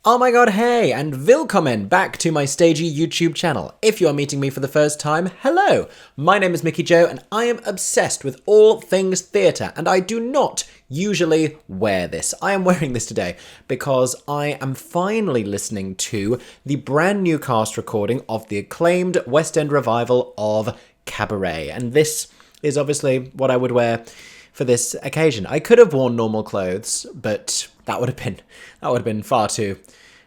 Oh my god, hey, and willkommen back to my stagey YouTube channel. If you are meeting me for the first time, hello! My name is Mickey Joe, and I am obsessed with all things theatre, and I do not usually wear this. I am wearing this today because I am finally listening to the brand new cast recording of the acclaimed West End revival of Cabaret, and this is obviously what I would wear for this occasion. I could have worn normal clothes, but that would have been far too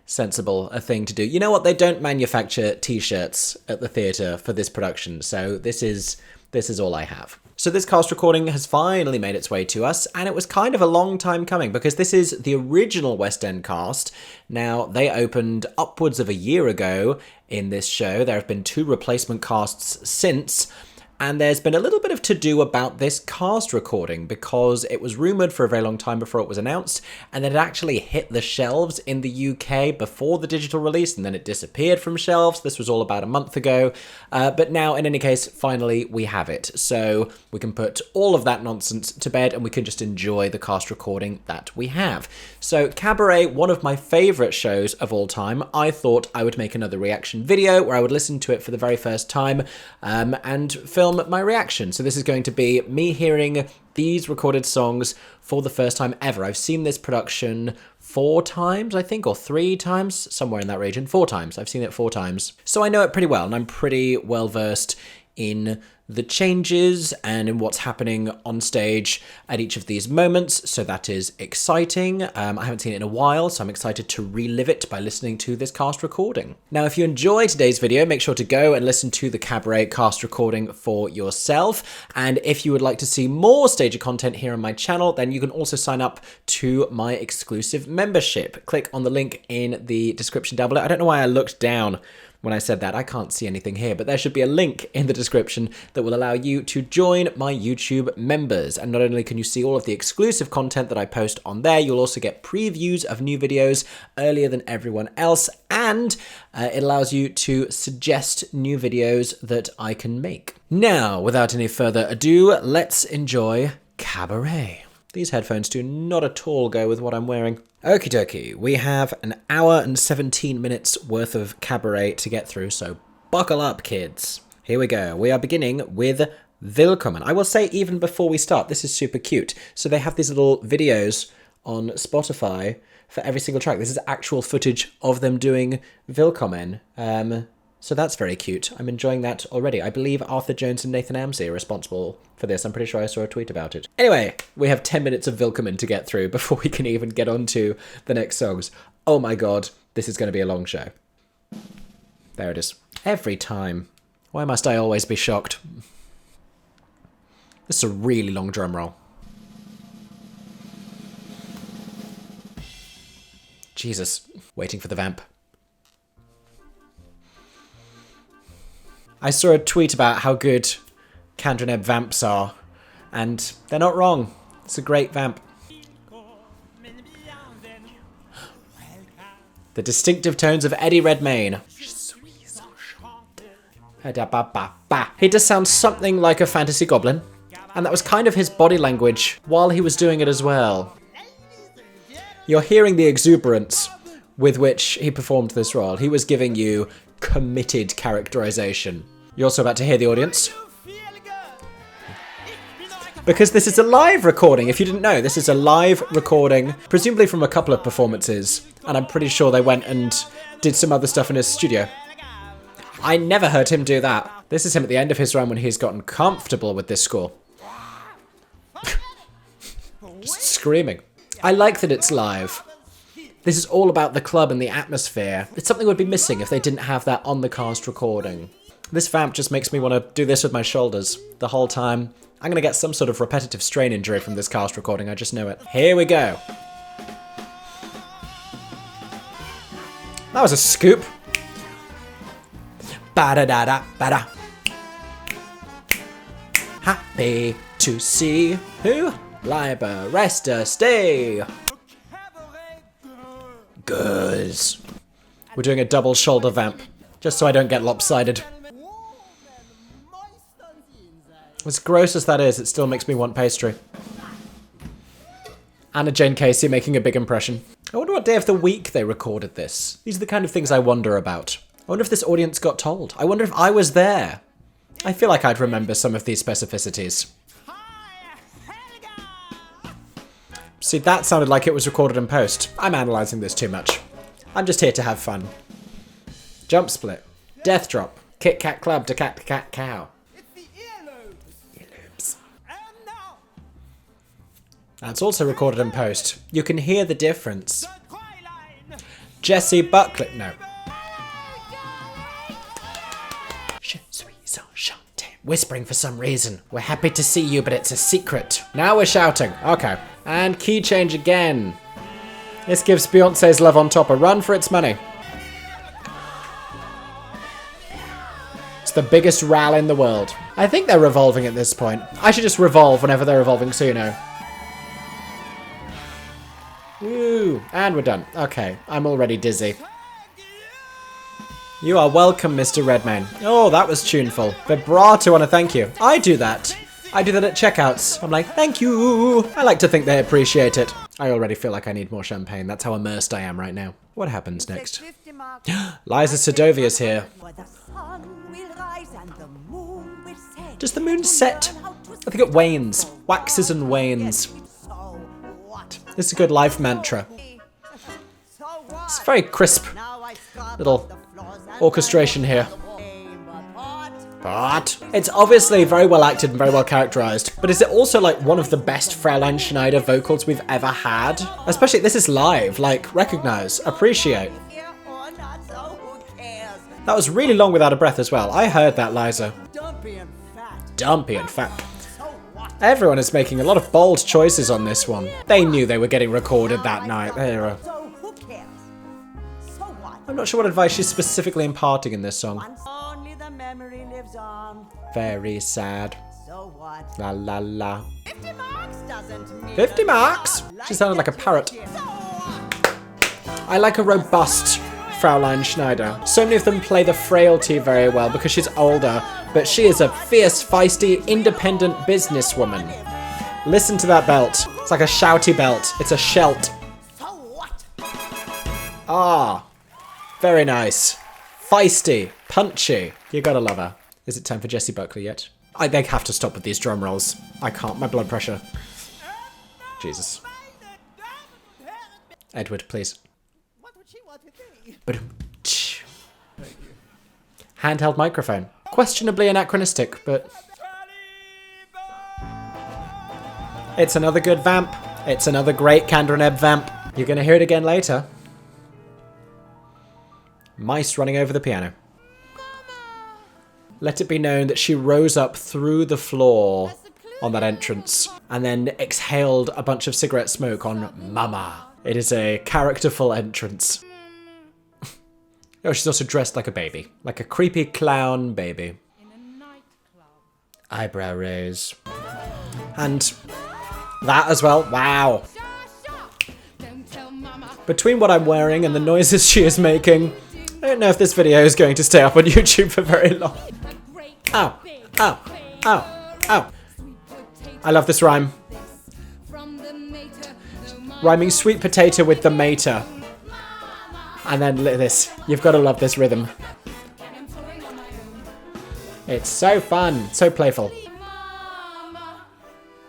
sensible a thing to do. You know what? They don't manufacture t-shirts at the theatre for this production, so this is all I have. So this cast recording has finally made its way to us, and it was kind of a long time coming because this is the original West End cast. Now, they opened upwards of a year ago in this show. There have been 2 replacement casts since, and there's been a little bit of to-do about this cast recording because it was rumoured for a very long time before it was announced, and then it actually hit the shelves in the UK before the digital release, and then it disappeared from shelves. This was all about a month ago, but now, in any case, finally we have it. So we can put all of that nonsense to bed, and we can just enjoy the cast recording that we have. So Cabaret, one of my favourite shows of all time, I thought I would make another reaction video where I would listen to it for the very first time and film my reaction. So this is going to be me hearing these recorded songs for the first time ever. I've seen this production 4 times, I think, or 3 times, somewhere in that region. 4 times. I've seen it 4 times. So I know it pretty well, and I'm pretty well versed in the changes and in what's happening on stage at each of these moments, so that is exciting. I haven't seen it in a while, so I'm excited to relive it by listening to this cast recording. Now, if you enjoy today's video, make sure to go and listen to the Cabaret cast recording for yourself, and if you would like to see more Stager content here on my channel, then you can also sign up to my exclusive membership. Click on the link in the description down below. I don't know why I looked down when I said that. I can't see anything here, but there should be a link in the description that will allow you to join my YouTube members. And not only can you see all of the exclusive content that I post on there, you'll also get previews of new videos earlier than everyone else, and it allows you to suggest new videos that I can make. Now, without any further ado, let's enjoy Cabaret. These headphones do not at all go with what I'm wearing. Okie dokie, we have an hour and 17 minutes worth of Cabaret to get through, so buckle up, kids. Here we go. We are beginning with Willkommen. I will say, even before we start, this is super cute. So they have these little videos on Spotify for every single track. This is actual footage of them doing Willkommen. So that's very cute. I'm enjoying that already. I believe Arthur Jones and Nathan Emcee are responsible for this. I'm pretty sure I saw a tweet about it. Anyway, we have 10 minutes of Willkommen to get through before we can even get on to the next songs. Oh my god, this is going to be a long show. There it is. Every time. Why must I always be shocked? This is a really long drum roll. Jesus. Waiting for the vamp. I saw a tweet about how good Candroneb vamps are, and they're not wrong. It's a great vamp. The distinctive tones of Eddie Redmayne. He does sound something like a fantasy goblin, and that was kind of his body language while he was doing it as well. You're hearing the exuberance with which he performed this role. He was giving you committed characterization. You're also about to hear the audience. Because this is a live recording. If you didn't know, this is a live recording, presumably from a couple of performances, and I'm pretty sure they went and did some other stuff in his studio. I never heard him do that. This is him at the end of his run when he's gotten comfortable with this score. Just screaming. I like that it's live. This is all about the club and the atmosphere. It's something would be missing if they didn't have that on the cast recording. This vamp just makes me want to do this with my shoulders the whole time. I'm going to get some sort of repetitive strain injury from this cast recording, I just know it. Here we go. That was a scoop. Ba-da-da-da-ba-da. Happy to see who? Liber, Resta, stay. Good. We're doing a double shoulder vamp, just so I don't get lopsided. As gross as that is, it still makes me want pastry. Anna Jane Casey making a big impression. I wonder what What day of the week they recorded this? These are the kind of things I wonder about. I wonder if this audience got told. I wonder if I was there. I feel like I'd remember some of these specificities. See, that sounded like it was recorded in post. I'm analysing this too much. I'm just here to have fun. Jump split. Death drop. Kit Kat Club to Cat Cat Cow. It's the earlobes. Earlobes. And now, That's also recorded in post. You can hear the difference. the toy line. Jessie Buckley. No. Whispering for some reason. We're happy to see you, but it's a secret. Now we're shouting. Okay. And key change again. This gives Beyonce's Love on Top a run for its money. It's the biggest rally in the world. I think they're revolving at this point. I should just revolve whenever they're revolving, so you know. Woo. And we're done. Okay. I'm already dizzy. You are welcome, Mr. Redmayne. Oh, that was tuneful. Vibrato on a thank you. I do that. I do that at checkouts. I'm like, thank you. I like to think they appreciate it. I already feel like I need more champagne. That's how immersed I am right now. What happens next? Liza Sedovia's here. Does the moon set? I think it wanes. Waxes and wanes. This is a good life mantra. It's a very crisp little orchestration here. But it's obviously very well acted and very well characterized. But is it also like one of the best Fraulein Schneider vocals we've ever had? Especially this is live. Like, recognize, appreciate. That was really long without a breath as well. I heard that, Liza. Dumpy and fat. Everyone is making a lot of bold choices on this one. They knew they were getting recorded that night. I'm not sure what advice she's specifically imparting in this song. Only the memory lives on. Very sad. So what? La la la. 50 marks doesn't mean 50 marks? She sounded like a parrot. I like a robust Fraulein Schneider. So many of them play the frailty very well because she's older, but she is a fierce, feisty, independent businesswoman. Listen to that belt. It's like a shouty belt. It's a shelt. So what? Ah. Very nice. Feisty. Punchy. You gotta love her. Is it time for Jessie Buckley yet? They have to stop with these drum rolls. I can't. My blood pressure. Jesus. Edward, please. What would she want to be? But handheld microphone. Questionably anachronistic, but it's another good vamp. It's another great Kander and Ebb vamp. You're gonna hear it again later. Mice running over the piano. Let it be known that she rose up through the floor on that entrance and then exhaled a bunch of cigarette smoke on Mama. It is a characterful entrance. Oh, she's also dressed like a baby. Like a creepy clown baby. Eyebrow raise. And that as well. Wow. Between what I'm wearing and the noises she is making, I don't know if this video is going to stay up on YouTube for very long. Ow, ow, ow, ow. I love this rhyme. Rhyming sweet potato with the mater. And then this. You've got to love this rhythm. It's so fun, so playful.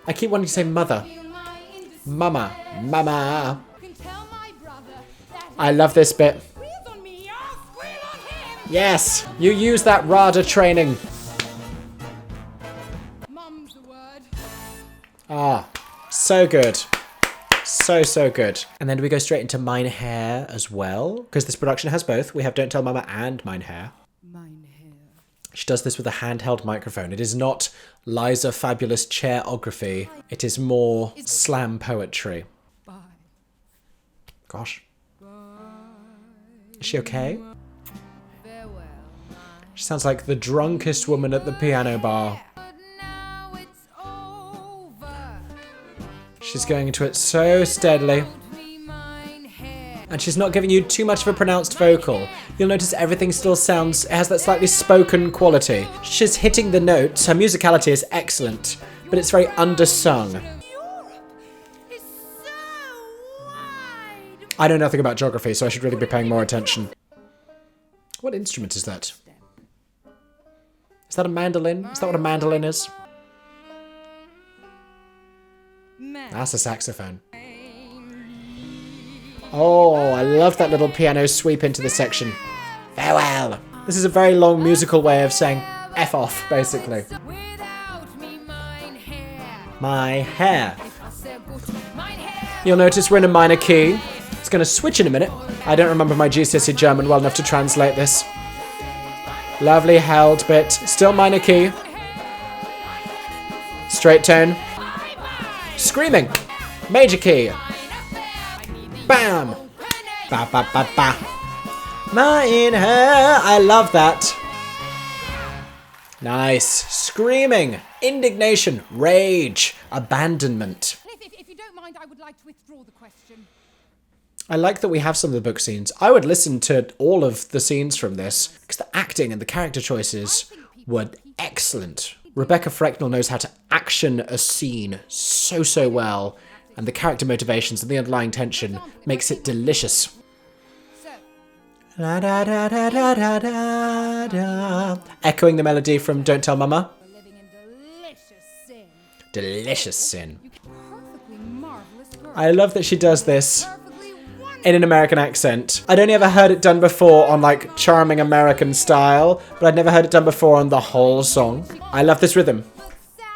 I keep wanting to say mother. Mama, mama. I love this bit. Yes, you use that RADA training. Ah, so good. So good. And then do we go straight into Mine Hair as well? Because this production has both. We have Don't Tell Mama and Mine Hair. She does this with a handheld microphone. It is not Liza Fabulous chairography. It is more slam poetry. Gosh. Is she okay? She sounds like the drunkest woman at the piano bar. She's going into it so steadily. And she's not giving you too much of a pronounced vocal. You'll notice everything still sounds, it has that slightly spoken quality. She's hitting the notes, her musicality is excellent, but it's very undersung. I know nothing about geography, so I should really be paying more attention. What instrument is that? Is that a mandolin? Is that what a mandolin is? That's a saxophone. Oh, I love that little piano sweep into this section. Farewell. This is a very long musical way of saying F off, basically. My hair. You'll notice we're in a minor key. It's going to switch in a minute. I don't remember my GCSE German well enough to translate this. Lovely held bit. Still minor key. Straight tone. Screaming. Major key. Bam. Ba ba ba ba. Mine hair. I love that. Nice. Screaming. Indignation. Rage. Abandonment. If you don't mind, I would like to withdraw the question. I like that we have some of the book scenes. I would listen to all of the scenes from this because the acting and the character choices were excellent. Rebecca Frecknell knows how to action a scene so well, and the character motivations and the underlying tension makes it delicious. La da da da da da da da. Echoing the melody from Don't Tell Mama. We're living in delicious sin. Delicious sin. Perfectly marvelous girl. I love that she does this Perfectly wonderful. in an American accent. I'd only ever heard it done before on like charming American style, but I'd never heard it done before on the whole song. I love this rhythm.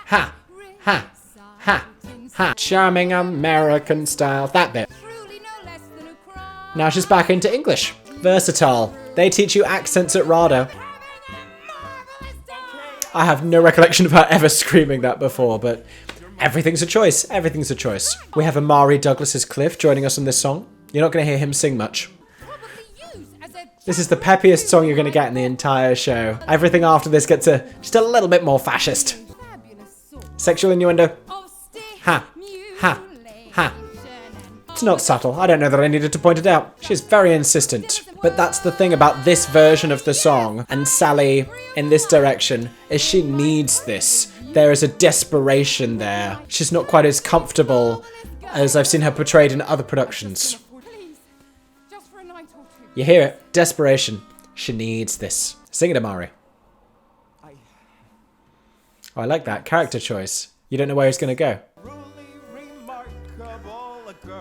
Ha, ha, ha, ha. Charming American style. That bit. Truly no less than a crime. Now she's back into English. Versatile. They teach you accents at RADA. I have no recollection of her ever screaming that before, but everything's a choice. Everything's a choice. We have Amari Douglas's Cliff joining us on this song. You're not going to hear him sing much. Probably used as a This is the peppiest song you're going to get in the entire show. Everything after this gets just a little bit more fascist. fabulous sort Sexual innuendo. of stiff Ha, ha, ha. mutilation. It's not subtle. I don't know that I needed to point it out. She's very insistent. But that's the thing about this version of the song and Sally in this direction is she needs this. There is a desperation there. She's not quite as comfortable as I've seen her portrayed in other productions. Please, just for a night or two. You hear it? Desperation. She needs this. Sing it, Amari. Oh, I like that. Character choice. You don't know where he's going to go.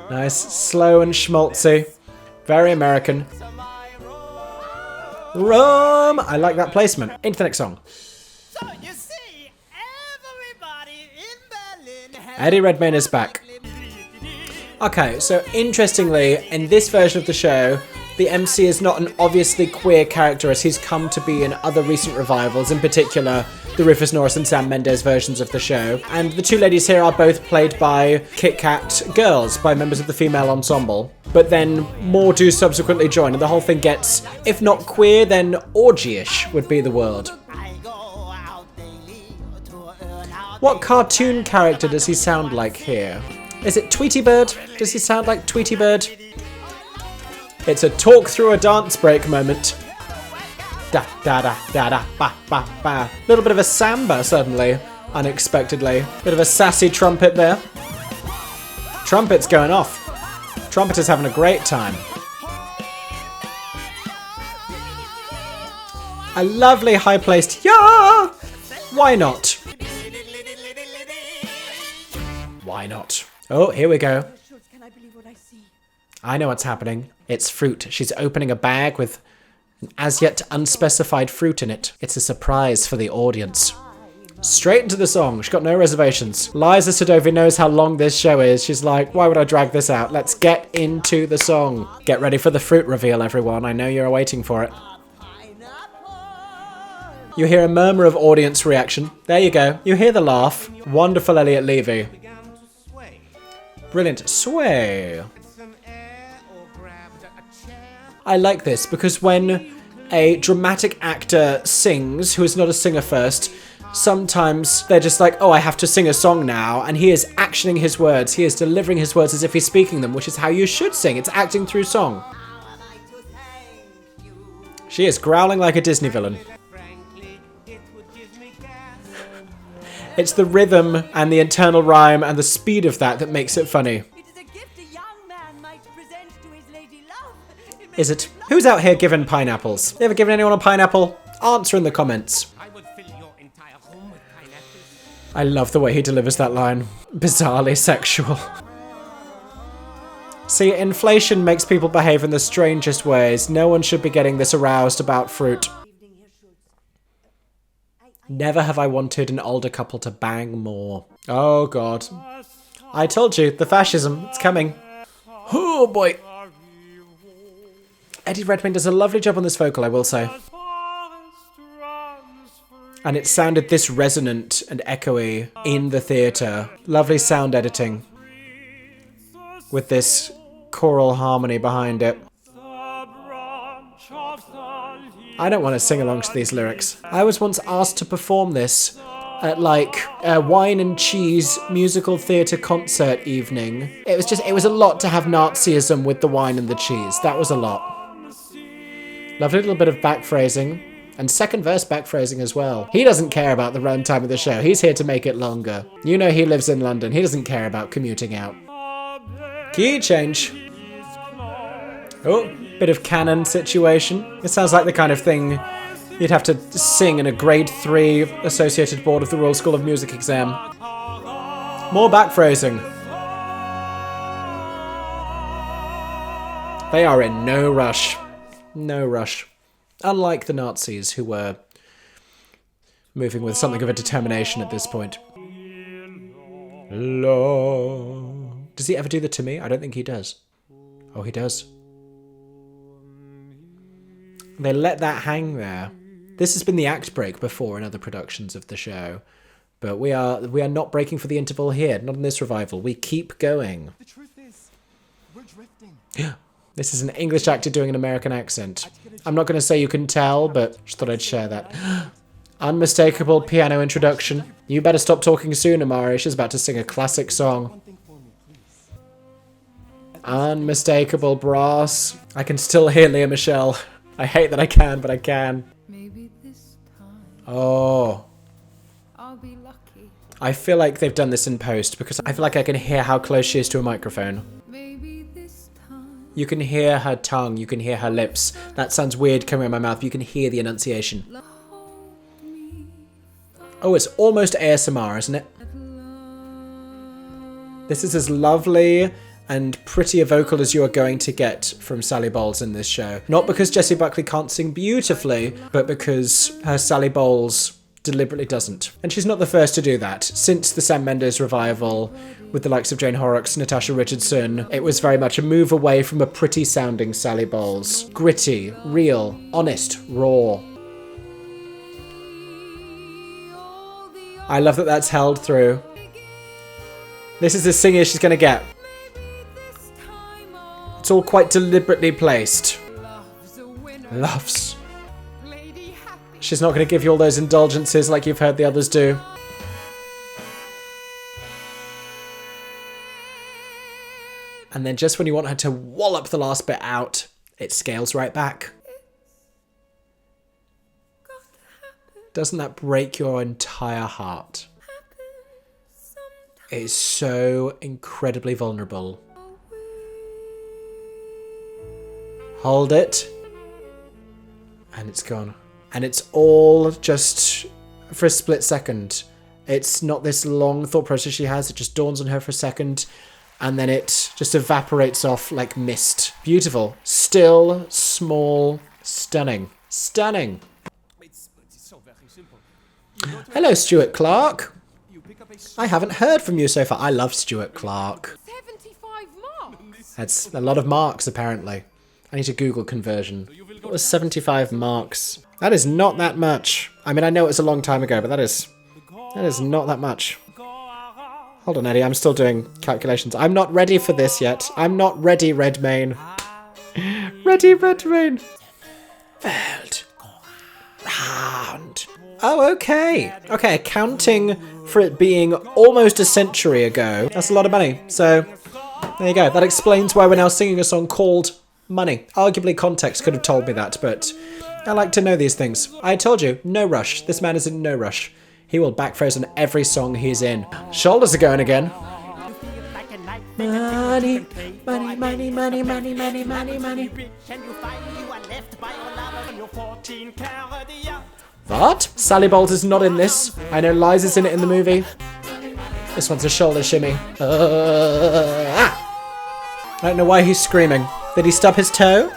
Nice. Slow and schmaltzy. Very American. Rum! I like that placement. Into the next song. So you see, everybody in Berlin has Eddie Redmayne is back. Okay, so interestingly, in this version of the show, the MC is not an obviously queer character as he's come to be in other recent revivals, in particular the Rufus Norris and Sam Mendes versions of the show. And the two ladies here are both played by Kit Kat girls, by members of the female ensemble. But then more do subsequently join, and the whole thing gets, if not queer, then orgy-ish would be the word. I go out daily to earn out. What cartoon character does he sound like here? Is it Tweety Bird? Does he sound like Tweety Bird? It's a talk through a dance break moment. Da da da da da ba ba ba. Little bit of a samba suddenly, unexpectedly. Bit of a sassy trumpet there. Trumpet's going off. Trumpeter's having a great time. A lovely high-placed yeah. Why not? Why not? Oh, here we go. Schultz, can I believe what I see? I know what's happening. It's fruit. She's opening a bag with an as yet unspecified fruit in it. It's a surprise for the audience. Straight into the song. She's got no reservations. Liza Sadovi knows how long this show is. She's like, why would I drag this out? Let's get into the song. Get ready for the fruit reveal, everyone. I know you're waiting for it. You hear a murmur of audience reaction. There you go. You hear the laugh. Wonderful Elliot Levy. Brilliant. Sway. I like this because when a dramatic actor sings, who is not a singer first, sometimes they're just like, oh, I have to sing a song now, and he is actioning his words. He is delivering his words as if he's speaking them, which is how you should sing. It's acting through song. She is growling like a Disney villain. It's the rhythm and the internal rhyme and the speed of that makes it funny. It is a gift a young man might present to his lady Is it? Who's out here giving pineapples? You ever given anyone a pineapple? Answer in the comments. I would fill your entire home with pineapples. I love the way he delivers that line. Bizarrely sexual. See, inflation makes people behave in the strangest ways. No one should be getting this aroused about fruit. Never have I wanted an older couple to bang more. Oh god. I told you, the fascism, it's coming. Oh boy. Eddie Redmayne does a lovely job on this vocal, I will say. And it sounded this resonant and echoey in the theatre. Lovely sound editing. With this choral harmony behind it. I don't want to sing along to these lyrics. I was once asked to perform this at like a wine and cheese musical theatre concert evening. It was a lot to have Nazism with the wine and the cheese. That was a lot. Lovely little bit of back phrasing. And second verse back phrasing as well. He doesn't care about the runtime of the show. He's here to make it longer. You know he lives in London. He doesn't care about commuting out. Key change. Oh, bit of canon situation. It sounds like the kind of thing you'd have to sing in a grade 3 Associated Board of the Royal School of Music exam. More back phrasing. They are in no rush. No rush. Unlike the Nazis, who were moving with something of a determination at this point. Does he ever do the to me? I don't think he does. Oh, he does. They let that hang there. This has been the act break before in other productions of the show. But we are not breaking for the interval here. Not in this revival. We keep going. The truth is, we're drifting. This is an English actor doing an American accent. I'm not going to say you can tell, but just thought I'd share that. Unmistakable piano introduction. You better stop talking soon, Amari. She's about to sing a classic song. One thing for me, please. Unmistakable brass. I can still hear Leah Michelle. I hate that I can, but I can. Maybe this time Oh. I'll be lucky. I feel like they've done this in post because I feel like I can hear how close she is to a microphone. Maybe this time. You can hear her tongue, you can hear her lips. That sounds weird coming out of my mouth, you can hear the enunciation. Oh, it's almost ASMR, isn't it? This is as lovely and pretty a vocal as you are going to get from Sally Bowles in this show. Not because Jessie Buckley can't sing beautifully, but because her Sally Bowles deliberately doesn't. And she's not the first to do that. Since the Sam Mendes revival, with the likes of Jane Horrocks, Natasha Richardson, it was very much a move away from a pretty sounding Sally Bowles. Gritty, real, honest, raw. I love that that's held through. This is as singy as she's gonna get. It's all quite deliberately placed. Loves. She's not going to give you all those indulgences like you've heard the others do. And then just when you want her to wallop the last bit out, it scales right back. Doesn't that break your entire heart? It is so incredibly vulnerable. Hold it. And it's gone. And it's all just for a split second. It's not this long thought process she has. It just dawns on her for a second. And then it just evaporates off like mist. Beautiful. Still, small, stunning. Stunning. It's so very simple. Hello, Stuart Clark. I haven't heard from you so far. I love Stuart Clark. 75 marks. That's a lot of marks, apparently. I need to Google conversion. What was 75 marks? That is not that much. I mean, I know it's a long time ago, but that is not that much. Hold on, Eddie. I'm still doing calculations. I'm not ready for this yet. I'm not ready, Redmayne. Ready, Redmayne. World. Round. Oh, okay. Okay, accounting for it being almost a century ago. That's a lot of money. So, there you go. That explains why we're now singing a song called Money. Arguably context could have told me that, but I like to know these things. I told you, no rush. This man is in no rush. He will backphrase on every song he's in. Shoulders are going again. You feel like a knife Money, money, money, money, money, money, money, money. And you find you are left by your lover and your 14 carat, yeah. What? Sally Bolt is not in this. I know Liza's in it in the movie. This one's a shoulder shimmy. I don't know why he's screaming. Did he stub his toe?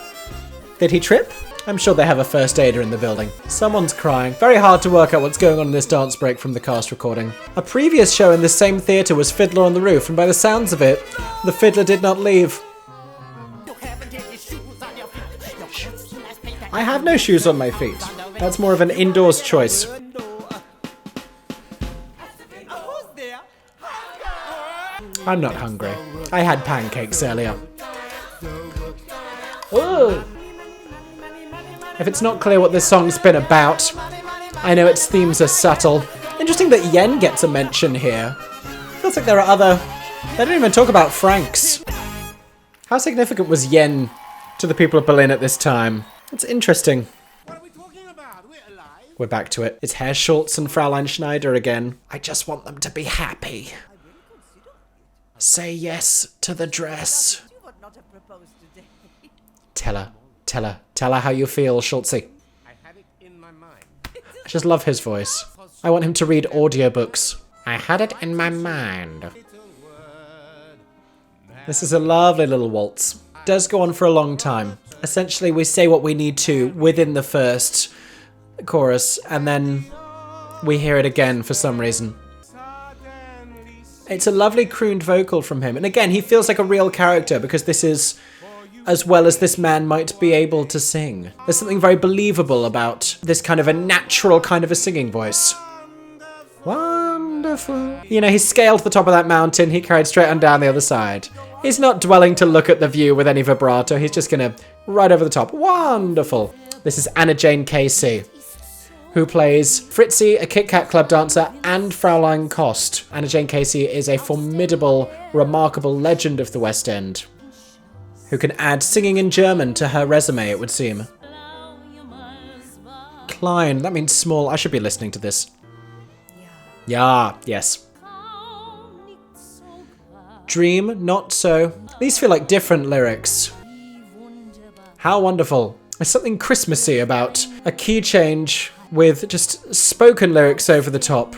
Did he trip? I'm sure they have a first aider in the building. Someone's crying. Very hard to work out what's going on in this dance break from the cast recording. A previous show in the same theatre was Fiddler on the Roof, and by the sounds of it, the fiddler did not leave. You haven't any shoes on your feet. Your foot's last paint that I have no shoes on my feet. That's more of an indoors choice. Who's there? I'm not hungry. I had pancakes earlier. Ooh. If it's not clear what this song's been about, I know its themes are subtle. Interesting that Yen gets a mention here. Feels like there are other... They don't even talk about Franks. How significant was Yen to the people of Berlin at this time? It's interesting. What are we talking about? We're alive. We're back to it. It's Herr Schultz and Fraulein Schneider again. I just want them to be happy. Say yes to the dress. You would not have proposed today. Tell her how you feel, Schultzy. I had it in my mind. I just love his voice. I want him to read audiobooks. I had it in my mind. This is a lovely little waltz. It does go on for a long time. Essentially, we say what we need to within the first chorus, and then we hear it again for some reason. It's a lovely crooned vocal from him. And again, he feels like a real character because this is as well as this man might be able to sing. There's something very believable about this kind of a natural kind of a singing voice. Wonderful. You know, he scaled the top of that mountain. He carried straight on down the other side. He's not dwelling to look at the view with any vibrato. He's just going to right over the top. Wonderful. This is Anna Jane Casey, who plays Fritzi, a Kit Kat Club dancer, and Fraulein Kost. Anna Jane Casey is a formidable, remarkable legend of the West End, who can add singing in German to her resume, it would seem. Klein, that means small. I should be listening to this. Yeah, yes. Dream, not so. These feel like different lyrics. How wonderful. There's something Christmassy about a key change with just spoken lyrics over the top.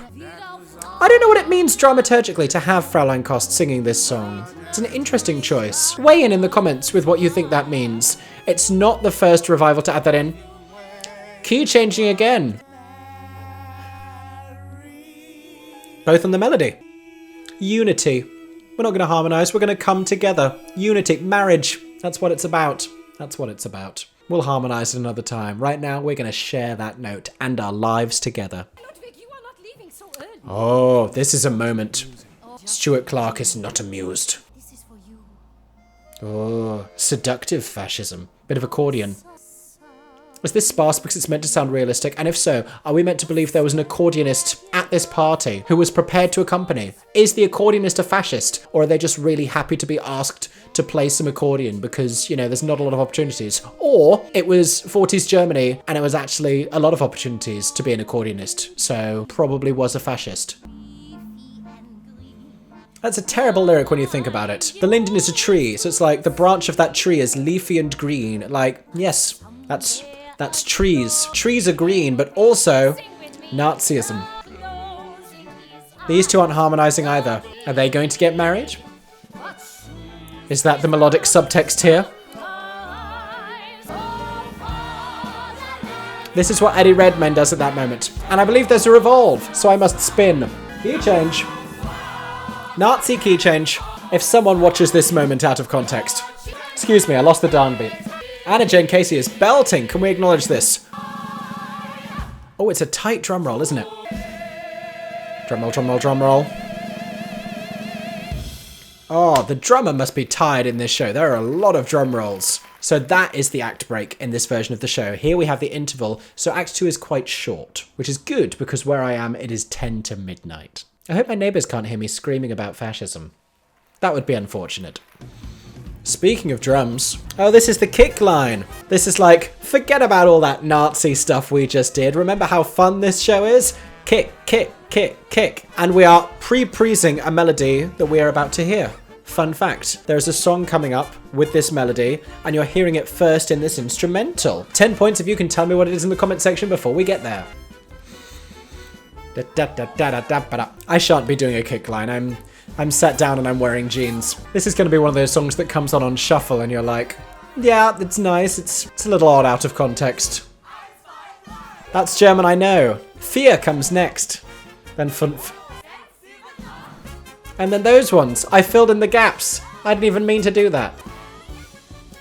I don't know what it means dramaturgically to have Fraulein Kost singing this song. It's an interesting choice. Weigh in the comments with what you think that means. It's not the first revival to add that in. Key changing again. Both on the melody. Unity. We're not going to harmonise, we're going to come together. Unity, marriage. That's what it's about. That's what it's about. We'll harmonise it another time. Right now, we're going to share that note and our lives together. Ludwig, you are not leaving so early. Oh, this is a moment. Stuart Clark is not amused. This is for you. Oh, seductive fascism. Bit of accordion. Is this sparse because it's meant to sound realistic? And if so, are we meant to believe there was an accordionist at this party who was prepared to accompany? Is the accordionist a fascist? Or are they just really happy to be asked to play some accordion because, you know, there's not a lot of opportunities? Or it was 40s Germany and it was actually a lot of opportunities to be an accordionist. So probably was a fascist. That's a terrible lyric when you think about it. The linden is a tree, so it's like the branch of that tree is leafy and green. Like, yes, that's trees. Trees are green, but also Nazism. These two aren't harmonizing either. Are they going to get married? Is that the melodic subtext here? This is what Eddie Redmayne does at that moment. And I believe there's a revolve, so I must spin. Key change. Nazi key change. If someone watches this moment out of context. Excuse me, I lost the darn beat. Anna Jane Casey is belting. Can we acknowledge this? Oh, it's a tight drum roll, isn't it? Drum roll, drum roll, drum roll. Oh, the drummer must be tired in this show. There are a lot of drum rolls. So that is the act break in this version of the show. Here we have the interval. So Act 2 is quite short, which is good because where I am, it is 10 to midnight. I hope my neighbours can't hear me screaming about fascism. That would be unfortunate. Speaking of drums, oh, this is the kick line. This is like, forget about all that Nazi stuff we just did. Remember how fun this show is? Kick, kick, kick, kick. And we are pre-preasing a melody that we are about to hear. Fun fact, there's a song coming up with this melody, and you're hearing it first in this instrumental. 10 points if you can tell me what it is in the comment section before we get there. I shan't be doing a kick line. I'm sat down and I'm wearing jeans. This is going to be one of those songs that comes on shuffle and you're like, yeah, it's nice. It's a little odd out of context. That's German, I know. Fear comes next. Then Funf. And then those ones. I filled in the gaps. I didn't even mean to do that.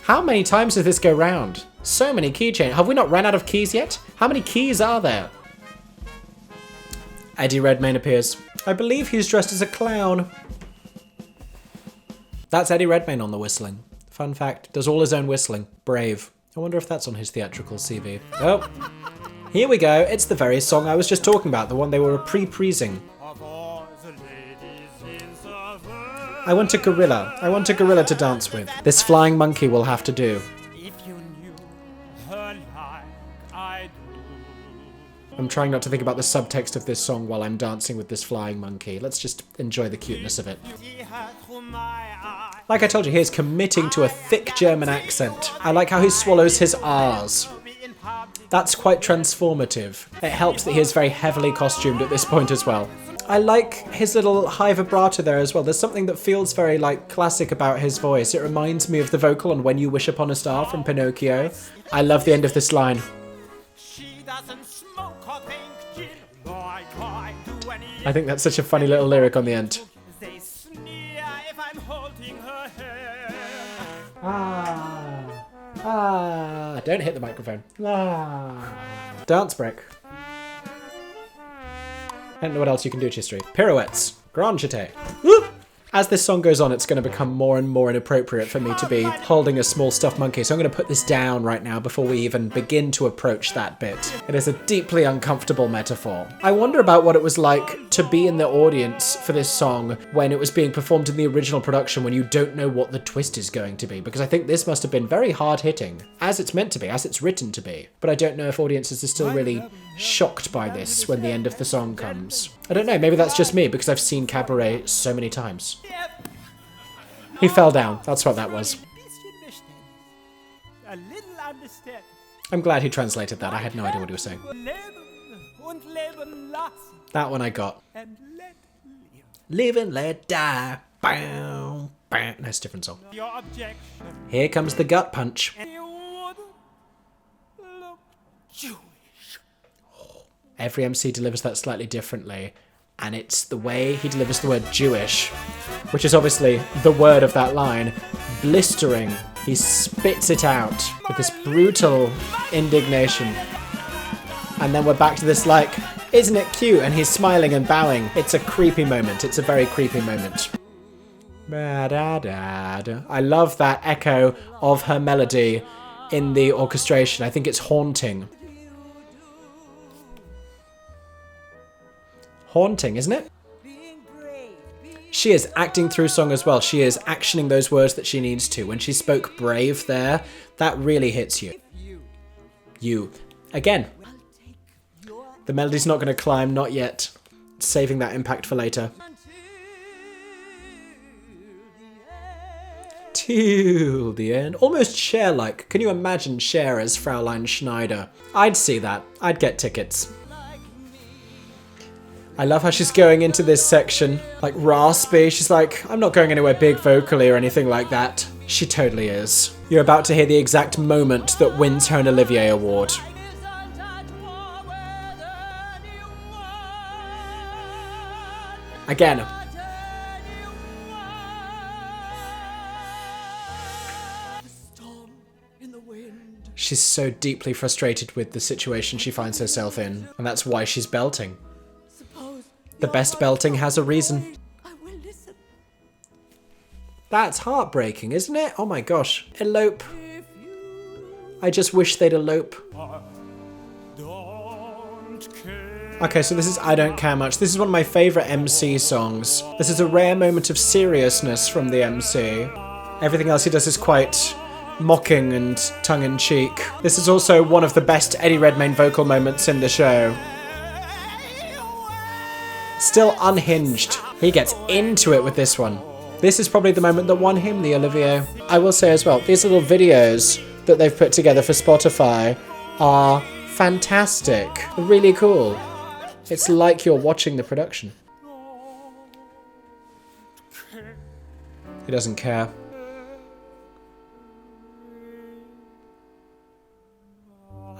How many times does this go round? So many key changes. Have we not ran out of keys yet? How many keys are there? Eddie Redmayne appears. I believe he's dressed as a clown. That's Eddie Redmayne on the whistling. Fun fact, does all his own whistling. Brave. I wonder if that's on his theatrical CV. Oh, here we go. It's the very song I was just talking about, the one they were pre-preasing. I want a gorilla. I want a gorilla to dance with. This flying monkey will have to do. I'm trying not to think about the subtext of this song while I'm dancing with this flying monkey. Let's just enjoy the cuteness of it. Like I told you, he is committing to a thick German accent. I like how he swallows his R's. That's quite transformative. It helps that he is very heavily costumed at this point as well. I like his little high vibrato there as well. There's something that feels very classic about his voice. It reminds me of the vocal on When You Wish Upon a Star from Pinocchio. I love the end of this line. I think that's such a funny little lyric on the end. Don't hit the microphone. Dance break. I don't know what else you can do with history. Pirouettes. Grand jeté. Whoop! As this song goes on, it's going to become more and more inappropriate for me to be holding a small stuffed monkey, so I'm going to put this down right now before we even begin to approach that bit. It is a deeply uncomfortable metaphor. I wonder about what it was like to be in the audience for this song when it was being performed in the original production, when you don't know what the twist is going to be, because I think this must have been very hard-hitting, as it's meant to be, as it's written to be. But I don't know if audiences are still really shocked by this when the end of the song comes. I don't know, maybe that's just me, because I've seen Cabaret so many times. He fell down, that's what that was. I'm glad he translated that, I had no idea what he was saying. That one I got. Live and let die. Bow, bow. No, it's a different song. Here comes the gut punch. Every MC delivers that slightly differently, and it's the way he delivers the word Jewish, which is obviously the word of that line, blistering. He spits it out with this brutal indignation. And then we're back to this isn't it cute? And he's smiling and bowing. It's a creepy moment. It's a very creepy moment. I love that echo of her melody in the orchestration. I think it's haunting. Haunting, isn't it? She is acting through song as well. She is actioning those words that she needs to. When she spoke brave there, that really hits you. You. Again. The melody's not going to climb, not yet. Saving that impact for later. Till the end. Almost Cher-like. Can you imagine Cher as Fraulein Schneider? I'd see that. I'd get tickets. I love how she's going into this section, raspy. She's like, I'm not going anywhere big vocally or anything like that. She totally is. You're about to hear the exact moment that wins her an Olivier Award. Again. She's so deeply frustrated with the situation she finds herself in, and that's why she's belting. The best belting has a reason. That's heartbreaking, isn't it? Oh my gosh. Elope. I just wish they'd elope. Okay, so this is I Don't Care Much. This is one of my favourite Emcee songs. This is a rare moment of seriousness from the Emcee. Everything else he does is quite mocking and tongue-in-cheek. This is also one of the best Eddie Redmayne vocal moments in the show. Still unhinged. He gets into it with this one. This is probably the moment that won him the Olivier. I will say as well, these little videos that they've put together for Spotify are fantastic. Really cool. It's like you're watching the production. He doesn't care.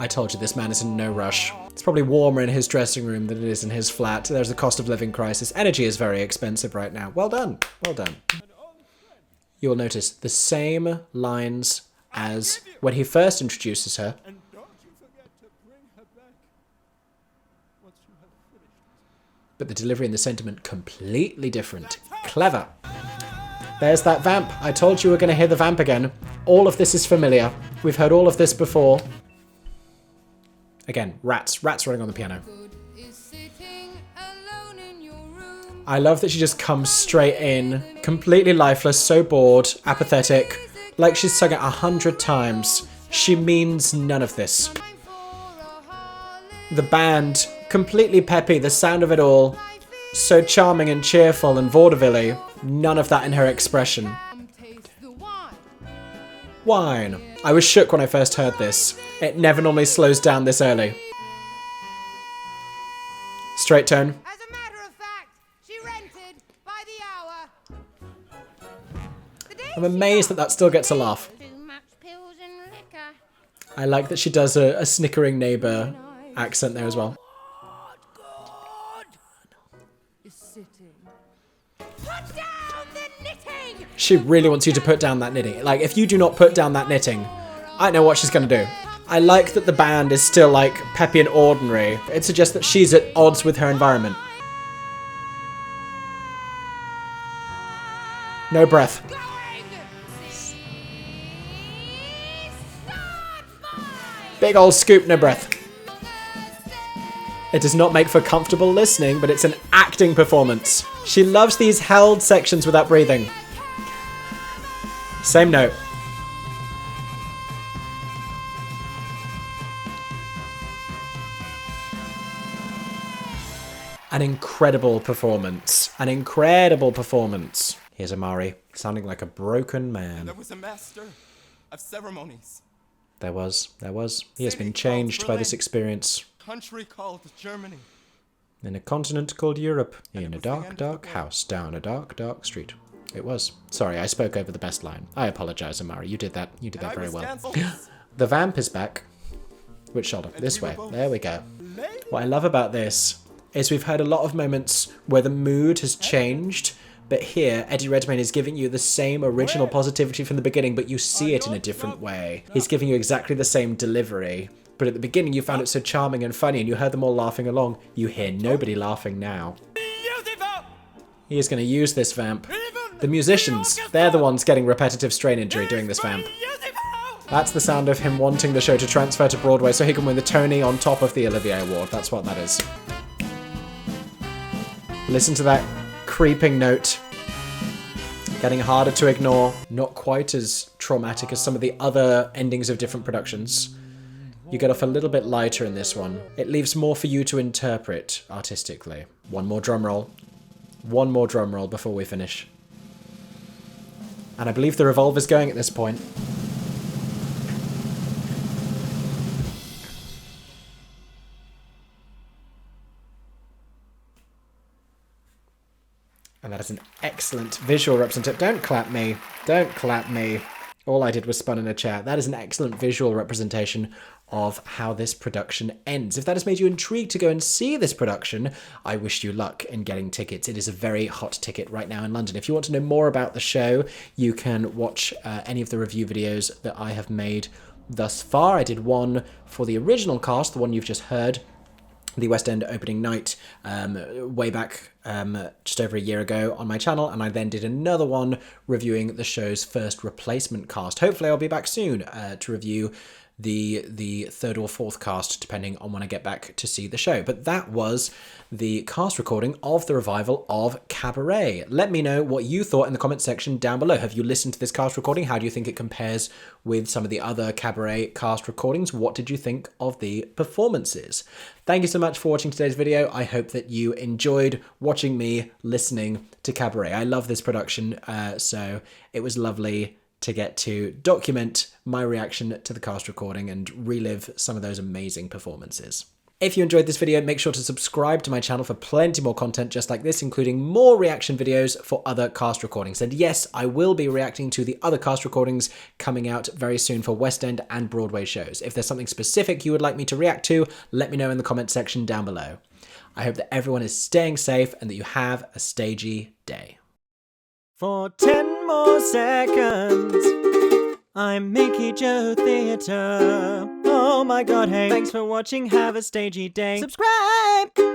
I told you this man is in no rush. It's probably warmer in his dressing room than it is in his flat. There's a cost of living crisis. Energy is very expensive right now. Well done. Well done. You'll notice the same lines as when he first introduces her. But the delivery and the sentiment completely different. Clever. There's that vamp. I told you we were going to hear the vamp again. All of this is familiar. We've heard all of this before. Again, rats running on the piano. I love that she just comes straight in, completely lifeless, so bored, apathetic, like she's sung it 100 times. She means none of this. The band, completely peppy, the sound of it all, so charming and cheerful and vaudeville-y, none of that in her expression. Wine. I was shook when I first heard this. It never normally slows down this early. Straight tone. As a matter of fact, she rented by the hour. I'm amazed that that still gets a laugh. Too much pills and liquor. I like that she does a snickering neighbour accent there as well. Put down the knitting! She really wants you to put down that knitting. Like, if you do not put down that knitting, I know what she's going to do. I like that the band is still, like, peppy and ordinary. It suggests that she's at odds with her environment. No breath. Big old scoop, no breath. It does not make for comfortable listening, but it's an acting performance. She loves these held sections without breathing. Same note. An incredible performance. An incredible performance. Here's Amari, sounding like a broken man. There was a master of ceremonies. There was. He has been changed by this experience. Country called Germany. In a continent called Europe. In a dark, dark house down a dark, dark street. It was. Sorry, I spoke over the best line. I apologize, Amari. You did that. You did that very well. The vamp is back. Which shoulder? This way. There we go. What I love about this is we've heard a lot of moments where the mood has changed, but here Eddie Redmayne is giving you the same original positivity from the beginning, but you see it in a different way. He's giving you exactly the same delivery, but at the beginning you found it so charming and funny and you heard them all laughing along. You hear nobody laughing now. He is going to use this vamp. The musicians, they're the ones getting repetitive strain injury doing this vamp. That's the sound of him wanting the show to transfer to Broadway so he can win the Tony on top of the Olivier Award. That's what that is. Listen to that creeping note. Getting harder to ignore. Not quite as traumatic as some of the other endings of different productions. You get off a little bit lighter in this one. It leaves more for you to interpret artistically. One more drum roll. One more drum roll before we finish. And I believe the revolver's going at this point. And that is an excellent visual representation. Don't clap me. Don't clap me. All I did was spun in a chair. That is an excellent visual representation of how this production ends. If that has made you intrigued to go and see this production, I wish you luck in getting tickets. It is a very hot ticket right now in London. If you want to know more about the show, you can watch any of the review videos that I have made thus far. I did one for the original cast, the one you've just heard, the West End opening night, way back just over a year ago on my channel, and I then did another one reviewing the show's first replacement cast. Hopefully I'll be back soon to review the third or fourth cast, depending on when I get back to see the show. But that was the cast recording of the revival of Cabaret. Let me know what you thought in the comment section down below. Have you listened to this cast recording? How do you think it compares with some of the other Cabaret cast recordings? What did you think of the performances? Thank you so much for watching today's video. I hope that you enjoyed watching me listening to Cabaret. I love this production, so it was lovely to get to document my reaction to the cast recording and relive some of those amazing performances. If you enjoyed this video, make sure to subscribe to my channel for plenty more content just like this, including more reaction videos for other cast recordings. And yes, I will be reacting to the other cast recordings coming out very soon for West End and Broadway shows. If there's something specific you would like me to react to, let me know in the comment section down below. I hope that everyone is staying safe and that you have a stagey day. For 10 more seconds, I'm Mickey Joe Theatre. Oh my god, hey. Thanks for watching, have a stagey day. Subscribe!